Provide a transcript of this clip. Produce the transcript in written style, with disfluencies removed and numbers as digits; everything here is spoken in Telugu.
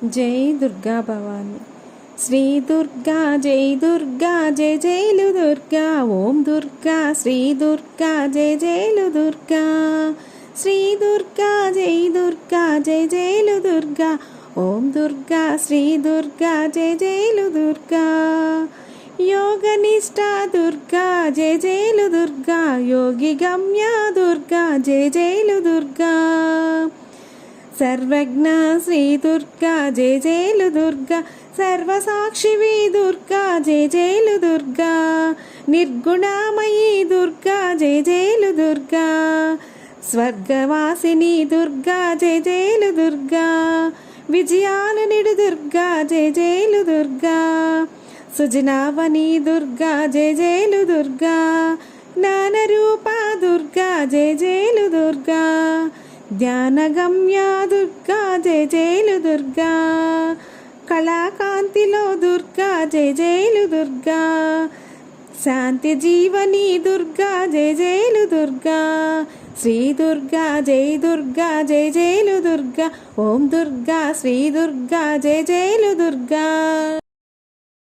జై దుర్గా భవాని. శ్రీ దుర్గా జై దుర్గా జయ జయలు దుర్గా. ఓం దుర్గా శ్రీ దుర్గా జయ జయలు దుర్గా. శ్రీ దుర్గా జై దుర్గా జయ జయలు దుర్గా. ఓం దుర్గా శ్రీ దుర్గా జయ జయలు దుర్గా. యోగనిష్ట దుర్గా జయ జయలు దుర్గా. యోగి గమ్య దుర్గా జయ జయలు దుర్గా. సర్వజ్ఞ శ్రీ దుర్గా జయ జయలు దుర్గా. సర్వసాక్షివి దుర్గా జయ జయలు దుర్గా. నిర్గుణమయీ దుర్గా జయ జయలు దుర్గా. స్వర్గవాసిని దుర్గా జయ జయలు దుర్గా. విజయాలు నిడు దుర్గా జయ జయలు దుర్గా. సుజనావని దుర్గా జయ జయలు దుర్గా. జ్ఞానరూప దుర్గా జయ జయలు దుర్గా. ధ్యానగమ్య దుర్గా జయ జయలు దుర్గా. కళాకాంతిలో దుర్గా జయ జయలు దుర్గా. శాంతి జీవని దుర్గా జయ జయలు దుర్గా. శ్రీ దుర్గా జై దుర్గా జయ జయలు దుర్గా. ఓం దుర్గా శ్రీ దుర్గా జయ జయలు దుర్గా.